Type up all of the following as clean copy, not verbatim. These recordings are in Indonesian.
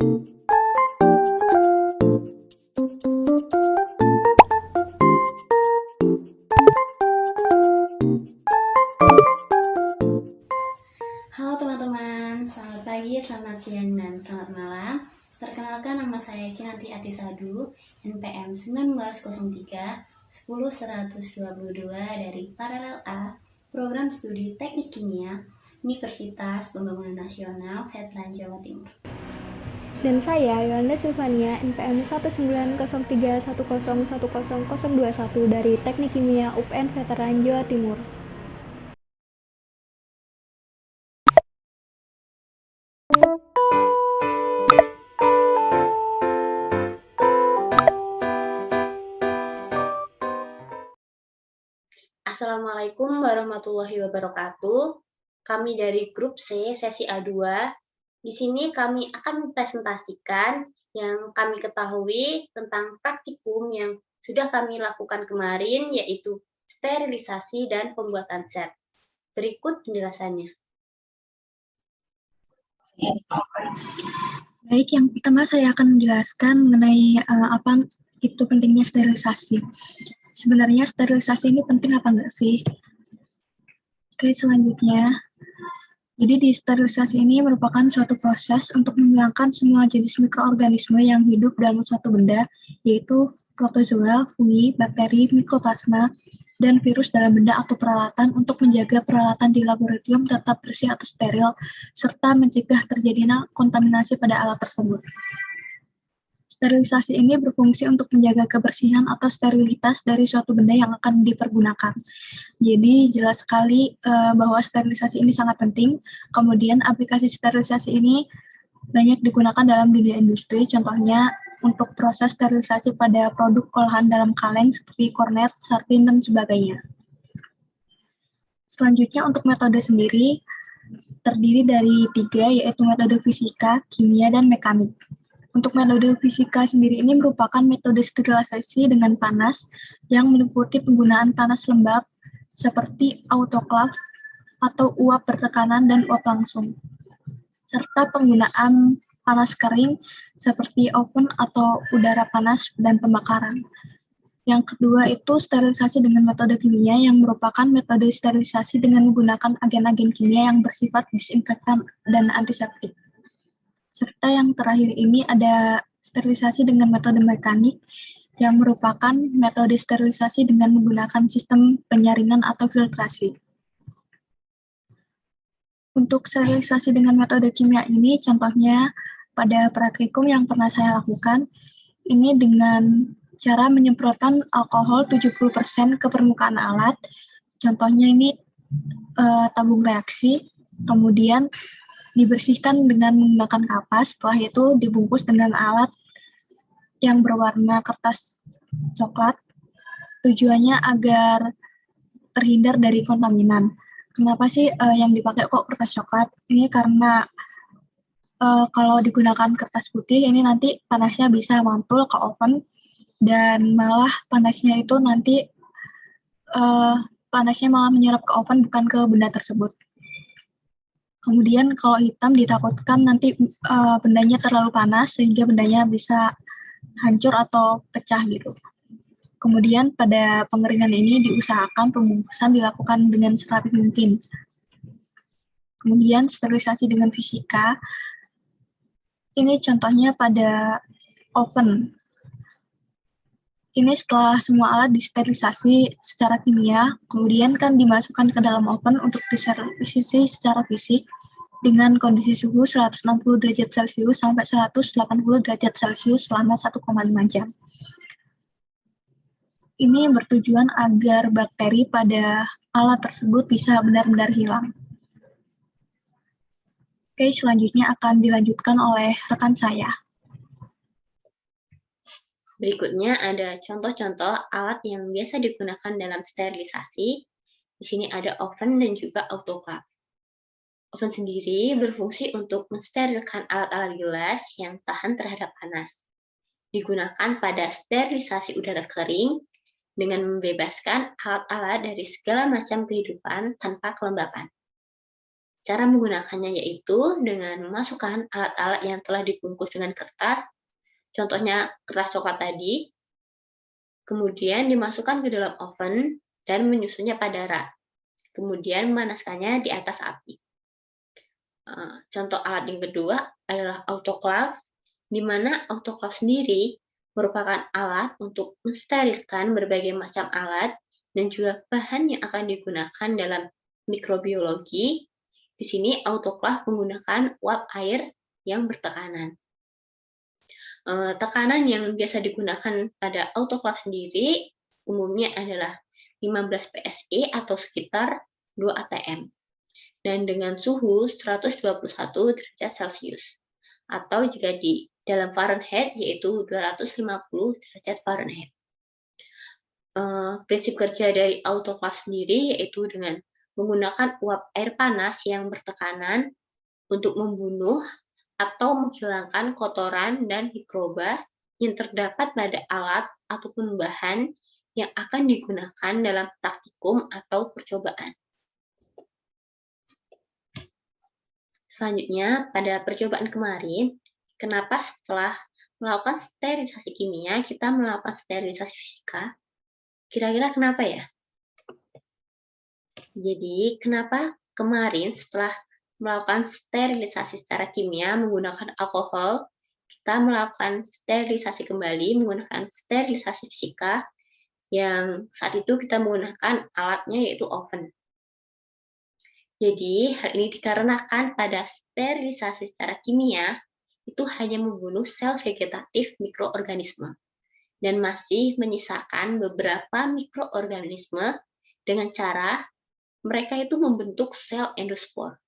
Halo teman-teman, selamat pagi, selamat siang, dan selamat malam. Perkenalkan, nama saya Kinanti Atisadu, NPM 1903 10122 dari Paralel A, Program Studi Teknik Kimia, Universitas Pembangunan Nasional, Veteran Jawa Timur. Dan saya, Yolanda Silvania, NPM 193101010021 dari Teknik Kimia UPN Veteran Jawa Timur. Assalamualaikum warahmatullahi wabarakatuh. Kami dari grup C, sesi A2. Di sini kami akan mempresentasikan yang kami ketahui tentang praktikum yang sudah kami lakukan kemarin, yaitu sterilisasi dan pembuatan zat. Berikut penjelasannya. Baik, yang pertama saya akan menjelaskan mengenai apa itu pentingnya sterilisasi. Sebenarnya sterilisasi ini penting apa enggak sih? Oke, selanjutnya. Jadi di sterilisasi ini merupakan suatu proses untuk menghilangkan semua jenis mikroorganisme yang hidup dalam suatu benda, yaitu protozoa, fungi, bakteri, mikroplasma, dan virus dalam benda atau peralatan untuk menjaga peralatan di laboratorium tetap bersih atau steril, serta mencegah terjadinya kontaminasi pada alat tersebut. Sterilisasi ini berfungsi untuk menjaga kebersihan atau sterilitas dari suatu benda yang akan dipergunakan. Jadi jelas sekali bahwa sterilisasi ini sangat penting. Kemudian aplikasi sterilisasi ini banyak digunakan dalam dunia industri, contohnya untuk proses sterilisasi pada produk olahan dalam kaleng seperti kornet, sardin, dan sebagainya. Selanjutnya untuk metode sendiri terdiri dari 3, yaitu metode fisika, kimia, dan mekanik. Untuk metode fisika sendiri ini merupakan metode sterilisasi dengan panas yang meliputi penggunaan panas lembab seperti autoklaf atau uap bertekanan dan uap langsung, serta penggunaan panas kering seperti oven atau udara panas dan pembakaran. Yang kedua itu sterilisasi dengan metode kimia yang merupakan metode sterilisasi dengan menggunakan agen-agen kimia yang bersifat disinfektan dan antiseptik. Serta yang terakhir ini ada sterilisasi dengan metode mekanik yang merupakan metode sterilisasi dengan menggunakan sistem penyaringan atau filtrasi. Untuk sterilisasi dengan metode kimia ini, contohnya pada praktikum yang pernah saya lakukan, ini dengan cara menyemprotkan alkohol 70% ke permukaan alat. Contohnya ini tabung reaksi, kemudian dibersihkan dengan menggunakan kapas, setelah itu dibungkus dengan alat yang berwarna kertas coklat, tujuannya agar terhindar dari kontaminan. Kenapa sih yang dipakai kok kertas coklat? Ini karena kalau digunakan kertas putih, ini nanti panasnya bisa mantul ke oven, dan malah panasnya itu nanti panasnya malah menyerap ke oven bukan ke benda tersebut. Kemudian kalau hitam ditakutkan nanti bendanya terlalu panas sehingga bendanya bisa hancur atau pecah gitu. Kemudian pada pengeringan ini diusahakan pembungkusan dilakukan dengan serapi mungkin. Kemudian sterilisasi dengan fisika, ini contohnya pada oven. Ini setelah semua alat disterilisasi secara kimia, kemudian kan dimasukkan ke dalam oven untuk disterilisasi secara fisik dengan kondisi suhu 160 derajat Celcius sampai 180 derajat Celcius selama 1,5 jam. Ini bertujuan agar bakteri pada alat tersebut bisa benar-benar hilang. Oke, selanjutnya akan dilanjutkan oleh rekan saya. Berikutnya ada contoh-contoh alat yang biasa digunakan dalam sterilisasi. Di sini ada oven dan juga autoclave. Oven sendiri berfungsi untuk mensterilkan alat-alat gelas yang tahan terhadap panas. Digunakan pada sterilisasi udara kering dengan membebaskan alat-alat dari segala macam kehidupan tanpa kelembapan. Cara menggunakannya yaitu dengan memasukkan alat-alat yang telah dibungkus dengan kertas, contohnya kertas coklat tadi, kemudian dimasukkan ke dalam oven dan menyusunnya pada rak. Kemudian memanaskannya di atas api. Contoh alat yang kedua adalah autoclave, di mana autoclave sendiri merupakan alat untuk mensterilkan berbagai macam alat dan juga bahan yang akan digunakan dalam mikrobiologi. Di sini autoclave menggunakan uap air yang bertekanan. Tekanan yang biasa digunakan pada autoclave sendiri umumnya adalah 15 PSI atau sekitar 2 atm. Dan dengan suhu 121 derajat Celcius. Atau jika di dalam Fahrenheit yaitu 250 derajat Fahrenheit. Prinsip kerja dari autoclave sendiri yaitu dengan menggunakan uap air panas yang bertekanan untuk membunuh atau menghilangkan kotoran dan mikroba yang terdapat pada alat ataupun bahan yang akan digunakan dalam praktikum atau percobaan. Selanjutnya, pada percobaan kemarin, kenapa setelah melakukan sterilisasi kimia, kita melakukan sterilisasi fisika? Kira-kira kenapa ya? Jadi, kenapa kemarin setelah melakukan sterilisasi secara kimia menggunakan alkohol, kita melakukan sterilisasi kembali menggunakan sterilisasi fisika yang saat itu kita menggunakan alatnya yaitu oven. Jadi, hal ini dikarenakan pada sterilisasi secara kimia itu hanya membunuh sel vegetatif mikroorganisme dan masih menyisakan beberapa mikroorganisme dengan cara mereka itu membentuk sel endospor,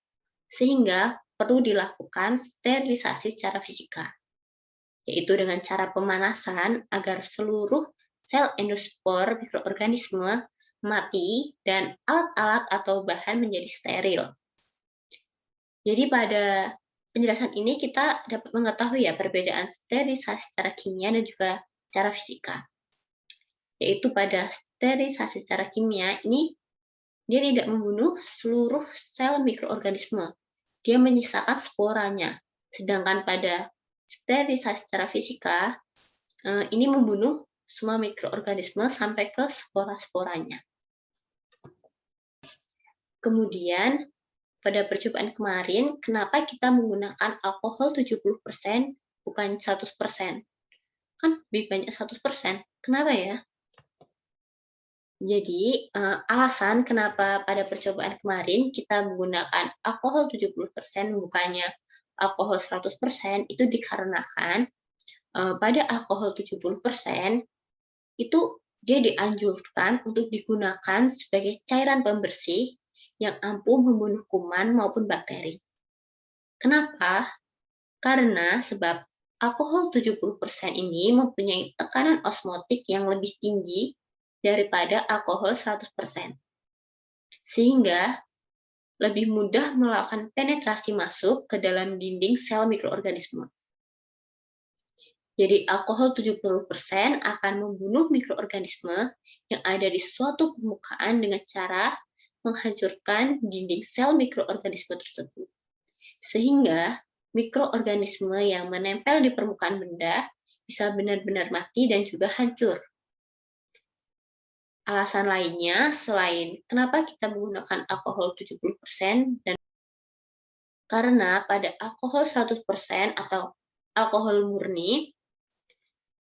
sehingga perlu dilakukan sterilisasi secara fisika, yaitu dengan cara pemanasan agar seluruh sel endospor mikroorganisme mati dan alat-alat atau bahan menjadi steril. Jadi pada penjelasan ini kita dapat mengetahui ya perbedaan sterilisasi secara kimia dan juga secara fisika. Yaitu pada sterilisasi secara kimia ini dia tidak membunuh seluruh sel mikroorganisme. Dia menyisakan sporanya. Sedangkan pada sterilisasi secara fisika, ini membunuh semua mikroorganisme sampai ke spora-sporanya. Kemudian, pada percobaan kemarin, kenapa kita menggunakan alkohol 70% bukan 100%? Kan lebih banyak 100%. Kenapa ya? Jadi, alasan kenapa pada percobaan kemarin kita menggunakan alkohol 70% bukannya alkohol 100% itu dikarenakan pada alkohol 70% itu dia dianjurkan untuk digunakan sebagai cairan pembersih yang ampuh membunuh kuman maupun bakteri. Kenapa? Karena sebab alkohol 70% ini mempunyai tekanan osmotik yang lebih tinggi daripada alkohol 100%. Sehingga lebih mudah melakukan penetrasi masuk ke dalam dinding sel mikroorganisme. Jadi alkohol 70% akan membunuh mikroorganisme yang ada di suatu permukaan dengan cara menghancurkan dinding sel mikroorganisme tersebut. Sehingga mikroorganisme yang menempel di permukaan benda bisa benar-benar mati dan juga hancur. Alasan lainnya selain kenapa kita menggunakan alkohol 70% dan karena pada alkohol 100% atau alkohol murni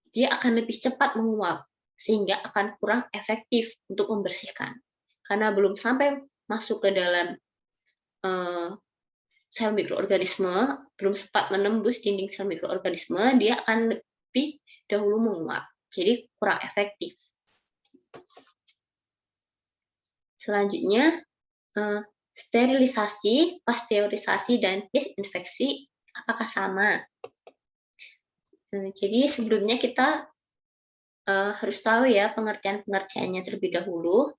dia akan lebih cepat menguap sehingga akan kurang efektif untuk membersihkan. Karena belum sampai masuk ke dalam sel mikroorganisme, belum sempat menembus dinding sel mikroorganisme, dia akan lebih dahulu menguap. Jadi kurang efektif. Selanjutnya, sterilisasi, pasteurisasi, dan desinfeksi apakah sama? Jadi sebelumnya kita harus tahu ya pengertian-pengertiannya terlebih dahulu.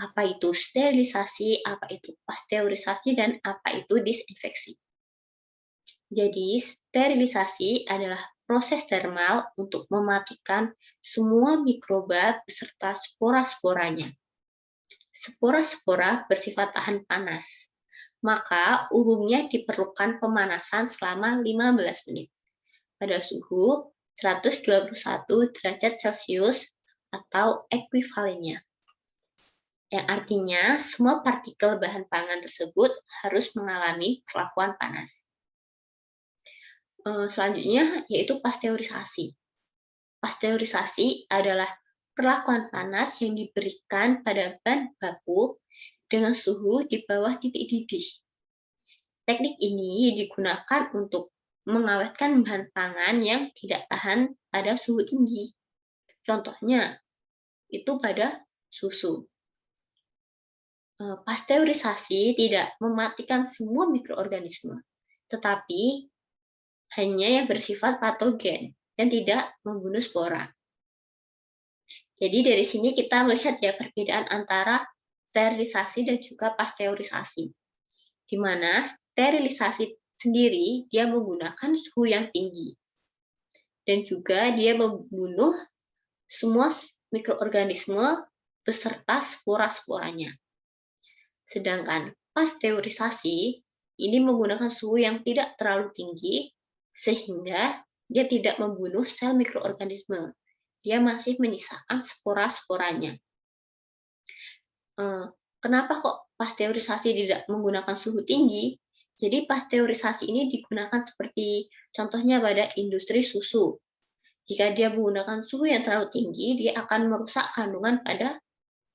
Apa itu sterilisasi, apa itu pasteurisasi, dan apa itu disinfeksi. Jadi sterilisasi adalah proses termal untuk mematikan semua mikroba beserta spora-sporanya. Spora-spora bersifat tahan panas. maka umumnya diperlukan pemanasan selama 15 menit pada suhu 121 derajat Celcius atau ekuivalennya. Yang artinya semua partikel bahan pangan tersebut harus mengalami perlakuan panas. Selanjutnya yaitu pasteurisasi. Pasteurisasi adalah perlakuan panas yang diberikan pada bahan baku dengan suhu di bawah titik didih. Teknik ini digunakan untuk mengawetkan bahan pangan yang tidak tahan pada suhu tinggi. Contohnya, itu pada susu. Pasteurisasi tidak mematikan semua mikroorganisme, tetapi hanya yang bersifat patogen dan tidak membunuh spora. Jadi dari sini kita melihat ya perbedaan antara sterilisasi dan juga pasteurisasi. Di mana sterilisasi sendiri dia menggunakan suhu yang tinggi. Dan juga dia membunuh semua mikroorganisme beserta spora-sporanya. Sedangkan pasteurisasi ini menggunakan suhu yang tidak terlalu tinggi sehingga dia tidak membunuh sel mikroorganisme. Dia masih menyisakan spora-sporanya. Kenapa kok pasteurisasi tidak menggunakan suhu tinggi? Jadi pasteurisasi ini digunakan seperti contohnya pada industri susu. Jika dia menggunakan suhu yang terlalu tinggi, dia akan merusak kandungan pada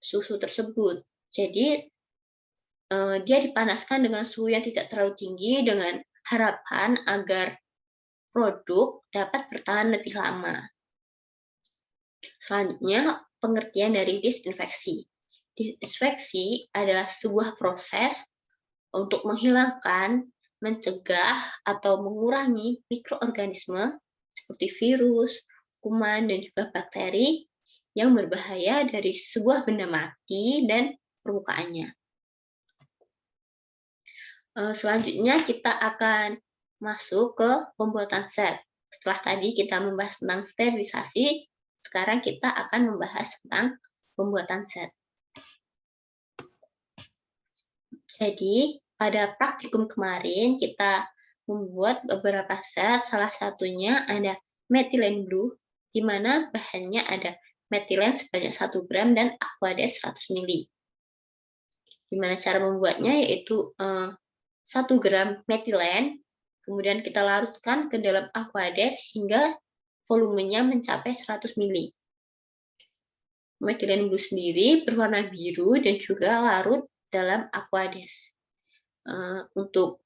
susu tersebut. Jadi dia dipanaskan dengan suhu yang tidak terlalu tinggi dengan harapan agar produk dapat bertahan lebih lama. Selanjutnya, pengertian dari disinfeksi. Disinfeksi adalah sebuah proses untuk menghilangkan, mencegah, atau mengurangi mikroorganisme seperti virus, kuman, dan juga bakteri yang berbahaya dari sebuah benda mati dan permukaannya. Selanjutnya kita akan masuk ke pembuatan zat. Setelah tadi kita membahas tentang sterilisasi, sekarang kita akan membahas tentang pembuatan zat. Jadi, pada praktikum kemarin kita membuat beberapa zat, salah satunya ada metilen blue, di mana bahannya ada metilen sebanyak 1 gram dan aquades 100 ml. Gimana cara membuatnya, yaitu 1 gram metilen, kemudian kita larutkan ke dalam aquades hingga volumenya mencapai 100 ml. Metilen blue sendiri berwarna biru dan juga larut dalam aquades. Untuk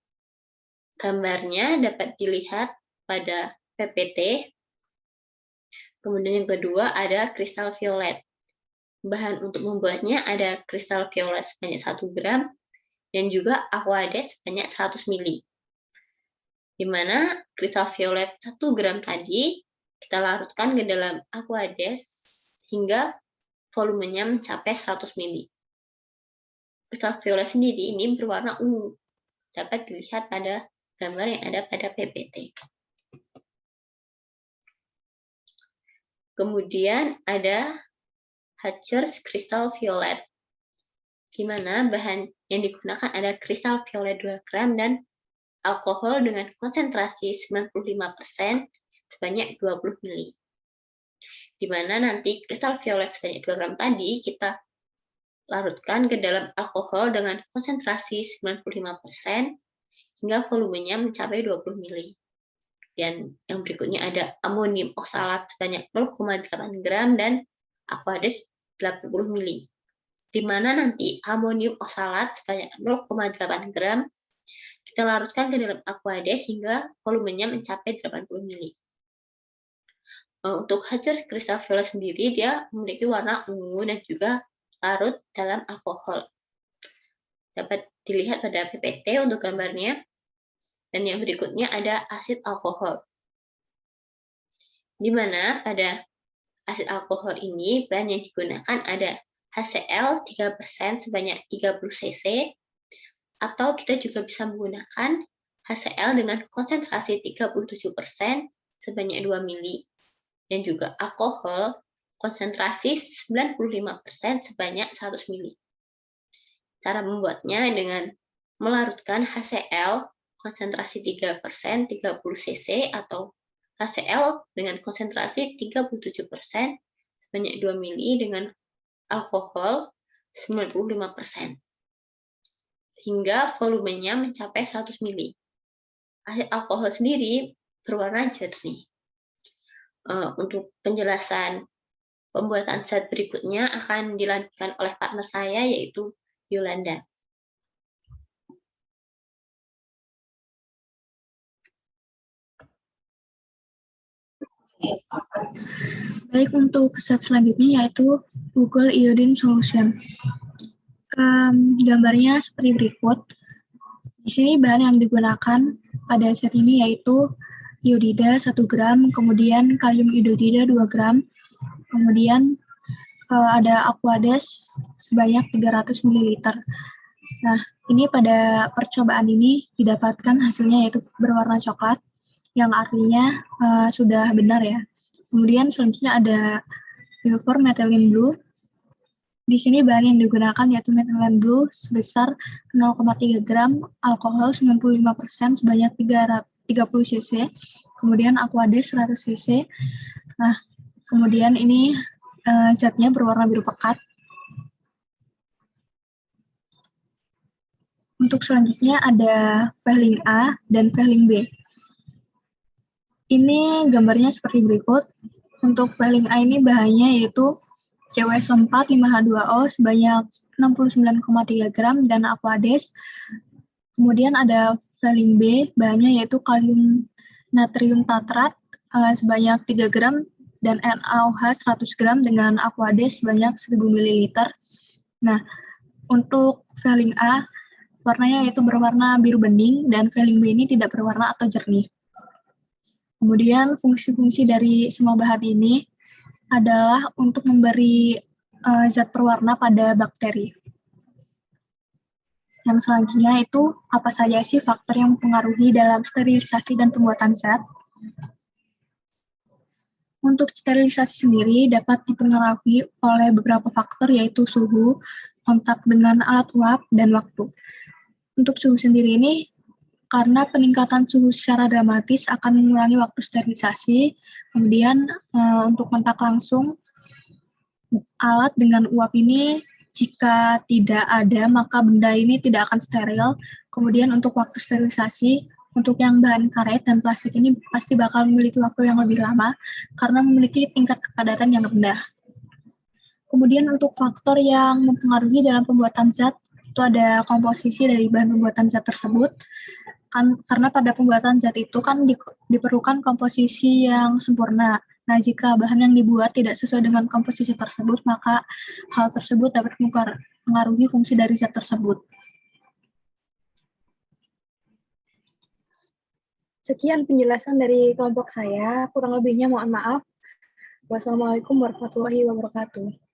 gambarnya dapat dilihat pada PPT. Kemudian yang kedua ada kristal violet. Bahan untuk membuatnya ada kristal violet sebanyak 1 gram dan juga aquades sebanyak 100 ml. Di mana kristal violet 1 gram tadi kita larutkan ke dalam aquades hingga volumenya mencapai 100 ml. Kristal violet sendiri ini berwarna ungu. Dapat dilihat pada gambar yang ada pada PPT. Kemudian ada Hatcher's Crystal Violet, di mana bahan yang digunakan ada kristal violet 2 gram dan alkohol dengan konsentrasi 95% sebanyak 20 ml. Di mana nanti kristal violet sebanyak 2 gram tadi kita larutkan ke dalam alkohol dengan konsentrasi 95% hingga volumenya mencapai 20 ml. Dan yang berikutnya ada amonium oksalat sebanyak 0,8 gram dan aquades 80 ml. Di mana nanti amonium oksalat sebanyak 0,8 gram kita larutkan ke dalam aquades hingga volumenya mencapai 80 ml. Untuk Hatcher's Crystal Violet sendiri dia memiliki warna ungu dan juga larut dalam alkohol. Dapat dilihat pada PPT untuk gambarnya. Dan yang berikutnya ada asid alkohol. Di mana pada asid alkohol ini bahan yang digunakan ada HCl 3% sebanyak 30 cc, atau kita juga bisa menggunakan HCl dengan konsentrasi 37% sebanyak 2 ml, dan juga alkohol konsentrasi 95% sebanyak 100 ml. Cara membuatnya dengan melarutkan HCl konsentrasi 3%, 30 cc atau HCl dengan konsentrasi 37% sebanyak 2 mili dengan alkohol 95%, hingga volumenya mencapai 100 mili. Alkohol sendiri berwarna jernih. Untuk penjelasan pembuatan zat berikutnya akan dilanjutkan oleh partner saya, yaitu Yolanda. Baik, untuk zat selanjutnya yaitu Google Iodine Solution. Gambarnya seperti berikut. Di sini bahan yang digunakan pada zat ini yaitu iodida 1 gram, kemudian kalium iodida 2 gram, kemudian ada Aquades sebanyak 300 ml. Nah, ini pada percobaan ini didapatkan hasilnya yaitu berwarna coklat, yang artinya sudah benar ya. Kemudian selanjutnya ada silver methylene blue. Di sini bahan yang digunakan yaitu methylene blue sebesar 0,3 gram, alkohol 95% sebanyak 30 cc, kemudian Aquades 100 cc. Nah, kemudian ini zatnya berwarna biru pekat. Untuk selanjutnya ada Vehling A dan Vehling B. Ini gambarnya seperti berikut. Untuk Vehling A ini bahannya yaitu CuSO4 5H2O sebanyak 69,3 gram dan Aquades. Kemudian ada Vehling B, bahannya yaitu kalium natrium tatrat sebanyak 3 gram dan NaOH 100 gram dengan Aquades sebanyak 1000 ml. Nah, untuk Vehling A, warnanya yaitu berwarna biru bening dan Vehling B ini tidak berwarna atau jernih. Kemudian fungsi-fungsi dari semua bahan ini adalah untuk memberi zat perwarna pada bakteri. Yang selanjutnya itu apa saja sih faktor yang mempengaruhi dalam sterilisasi dan pembuatan zat? Untuk sterilisasi sendiri dapat dipengaruhi oleh beberapa faktor yaitu suhu, kontak dengan alat uap, dan waktu. Untuk suhu sendiri ini, karena peningkatan suhu secara dramatis akan mengurangi waktu sterilisasi. Kemudian untuk kontak langsung, alat dengan uap ini jika tidak ada maka benda ini tidak akan steril. Kemudian untuk waktu sterilisasi, untuk yang bahan karet dan plastik ini pasti bakal memiliki waktu yang lebih lama karena memiliki tingkat kepadatan yang rendah. Kemudian untuk faktor yang mempengaruhi dalam pembuatan zat, itu ada komposisi dari bahan pembuatan zat tersebut. Karena pada pembuatan zat itu kan diperlukan komposisi yang sempurna. Nah, jika bahan yang dibuat tidak sesuai dengan komposisi tersebut, maka hal tersebut dapat mempengaruhi fungsi dari zat tersebut. Sekian penjelasan dari kelompok saya, kurang lebihnya mohon maaf. Wassalamualaikum warahmatullahi wabarakatuh.